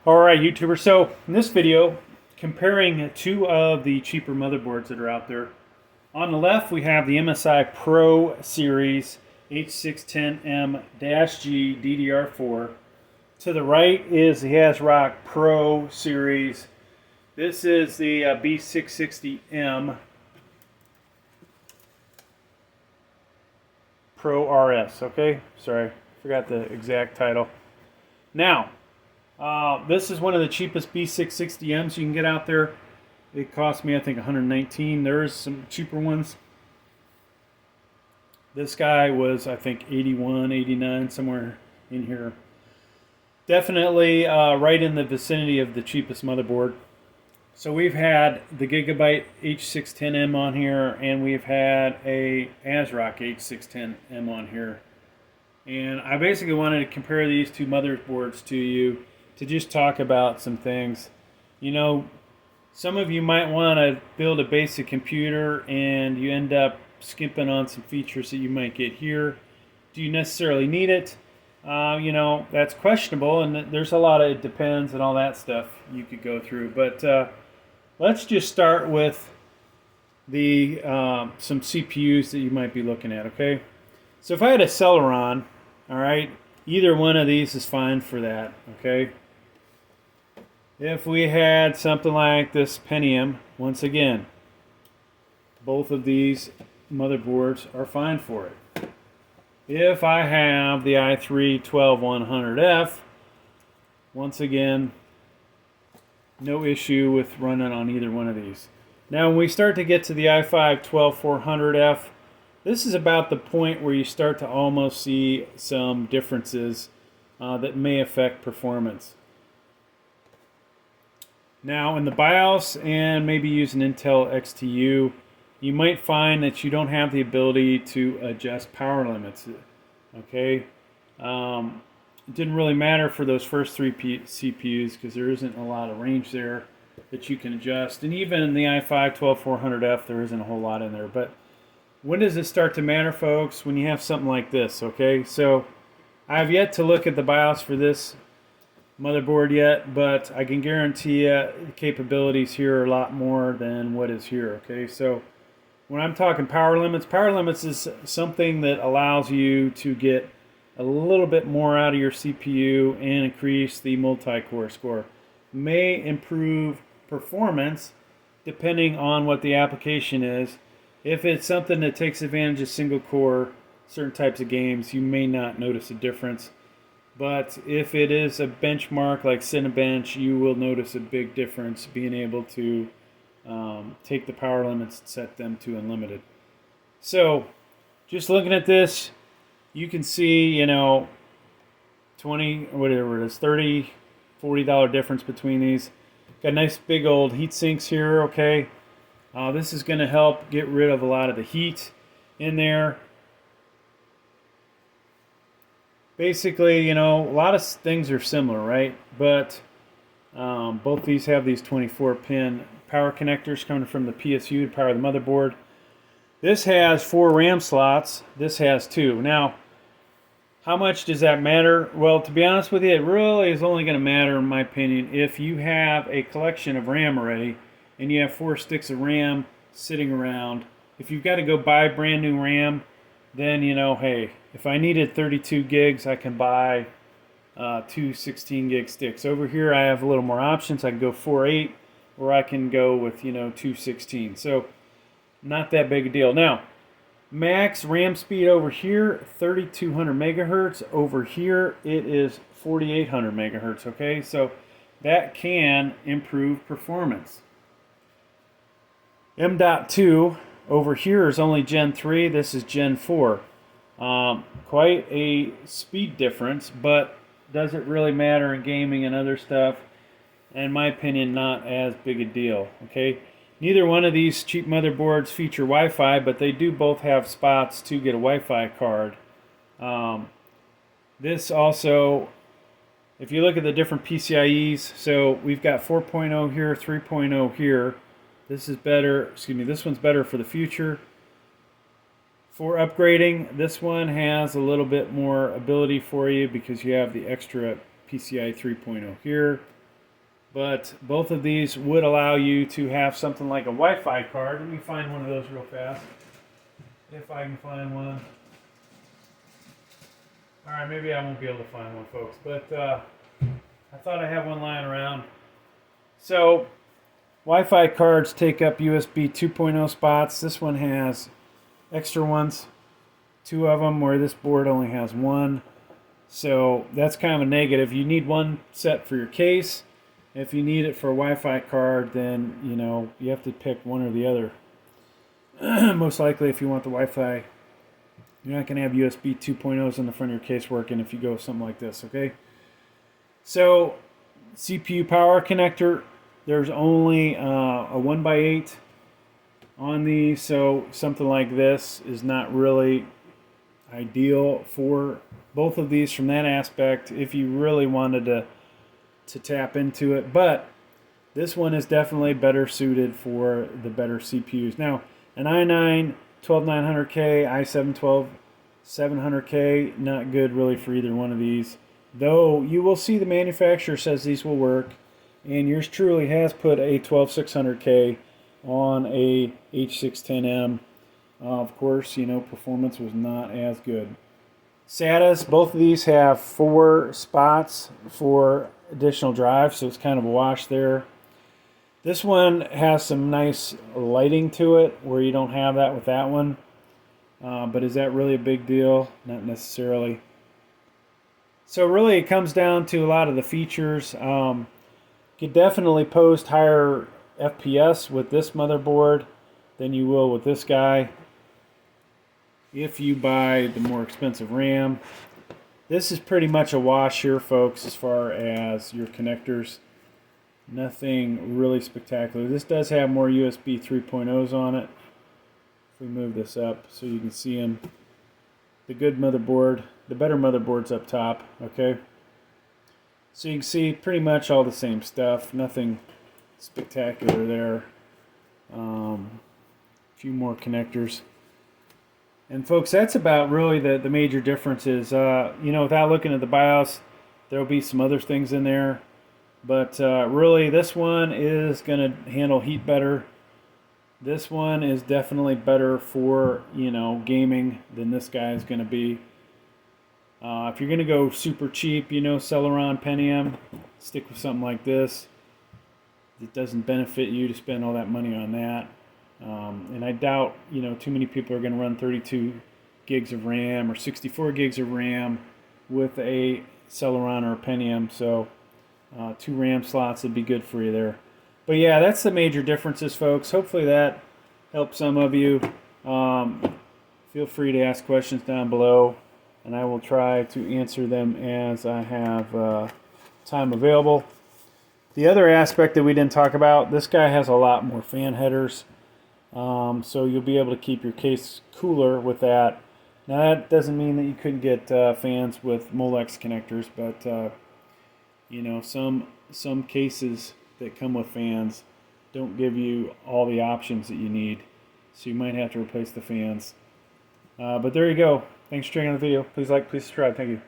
Alright YouTubers, so in this video, comparing two of the cheaper motherboards that are out there. On the left we have the MSI Pro Series H610m-G DDR4. To the right is the Asrock Pro Series. This is the B660m Pro RS, okay? Sorry, forgot the exact title. Now, this is one of the cheapest B660Ms you can get out there. It cost me, I think, $119. There's some cheaper ones. This guy was, I think, $81, $89, somewhere in here. Definitely right in the vicinity of the cheapest motherboard. So we've had the Gigabyte H610m on here, and we've had a Asrock H610m on here. And I basically wanted to compare these two motherboards to you to just talk about some things. You know, some of you might want to build a basic computer and you end up skimping on some features that you might get here. Do you necessarily need it? You know, that's questionable, and there's a lot of it depends and all that stuff you could go through. But let's just start with the some CPUs that you might be looking at, okay? So if I had a Celeron, all right, either one of these is fine for that, okay? If we had something like this Pentium, once again, both of these motherboards are fine for it. If I have the i3-12100F, once again, no issue with running on either one of these. Now when we start to get to the i5-12400F, this is about the point where you start to almost see some differences that may affect performance. Now in the BIOS, and maybe use an Intel XTU, you might find that you don't have the ability to adjust power limits. Okay, it didn't really matter for those first three CPUs because there isn't a lot of range there that you can adjust, and even in the i5-12400F there isn't a whole lot in there. But when does it start to matter, folks? When you have something like this. Okay, so I have yet to look at the BIOS for this motherboard yet, but I can guarantee you the capabilities here are a lot more than what is here. Okay, so when I'm talking power limits is something that allows you to get a little bit more out of your CPU and increase the multi-core score. May improve performance depending on what the application is. If it's something that takes advantage of single core, certain types of games, you may not notice a difference. But if it is a benchmark like Cinebench, you will notice a big difference being able to take the power limits and set them to unlimited. So just looking at this, you can see, you know, 20, whatever it is, $30, $40 difference between these. Got nice big old heat sinks here, okay? This is going to help get rid of a lot of the heat in there. Basically, you know, a lot of things are similar, right? But both these have these 24-pin power connectors coming from the PSU to power the motherboard. This has 4 RAM slots. This has 2. Now, how much does that matter? Well, to be honest with you, it really is only going to matter, in my opinion, if you have a collection of RAM already and you have 4 sticks of RAM sitting around. If you've got to go buy brand new RAM, then, you know, hey, if I needed 32 gigs, I can buy 2 16 gig sticks. Over here I have a little more options. I can go 4/8, or I can go with, you know, 216. So not that big a deal. Now, max RAM speed over here, 3200 megahertz. Over here it is 4800 megahertz. Okay, so that can improve performance. M.2 over here is only Gen 3. This is Gen 4. Quite a speed difference, but does it really matter in gaming and other stuff? In my opinion, not as big a deal. Okay, neither one of these cheap motherboards feature Wi-Fi, but they do both have spots to get a Wi-Fi card. This also, if you look at the different PCIEs, so we've got 4.0 here, 3.0 here. This is better, excuse me, this one's better for the future. For upgrading, this one has a little bit more ability for you because you have the extra PCI 3.0 here. But both of these would allow you to have something like a Wi-Fi card. Let me find one of those real fast, if I can find one. All right, maybe I won't be able to find one, folks, but I thought I had one lying around. So Wi-Fi cards take up USB 2.0 spots. This one has extra ones, 2 of them, where this board only has 1. So that's kind of a negative. You need one set for your case. If you need it for a Wi-Fi card, then you have to pick one or the other. Most likely, if you want the Wi-Fi, you're not going to have USB 2.0s in the front of your case working if you go with something like this, okay? So, CPU power connector, there's only a 1x8 on these, so something like this is not really ideal for both of these from that aspect if you really wanted to tap into it. But this one is definitely better suited for the better CPUs. Now, an i9 12900K, i7 12700K, not good really for either one of these. Though you will see the manufacturer says these will work, and yours truly has put a 12600K on a H610m. Of course, performance was not as good. SATAs, both of these have 4 spots for additional drive, so it's kind of a wash there. This one has some nice lighting to it where you don't have that with that one. But is that really a big deal? Not necessarily. So really it comes down to a lot of the features. You could definitely post higher FPS with this motherboard than you will with this guy if you buy the more expensive RAM. This is pretty much a wash here, folks, as far as your connectors. Nothing really spectacular. This does have more USB 3.0s on it. If we move this up so you can see them. The good motherboard, the better motherboard's up top, okay? So you can see pretty much all the same stuff. Nothing spectacular there. A few more connectors. And folks, that's about really the major differences. Without looking at the BIOS, there will be some other things in there. But really, this one is going to handle heat better. This one is definitely better for, gaming than this guy is going to be. If you're going to go super cheap, Celeron Pentium, stick with something like this. It doesn't benefit you to spend all that money on that. And I doubt, too many people are going to run 32 gigs of RAM or 64 gigs of RAM with a Celeron or a Pentium. So 2 RAM slots would be good for you there. But yeah, that's the major differences, folks. Hopefully that helps some of you. Feel free to ask questions down below, and I will try to answer them as I have time available. The other aspect that we didn't talk about, this guy has a lot more fan headers. So you'll be able to keep your case cooler with that. Now that doesn't mean that you couldn't get fans with Molex connectors, but some cases that come with fans don't give you all the options that you need, so you might have to replace the fans. But there you go. Thanks for checking out the video. Please like, please subscribe. Thank you.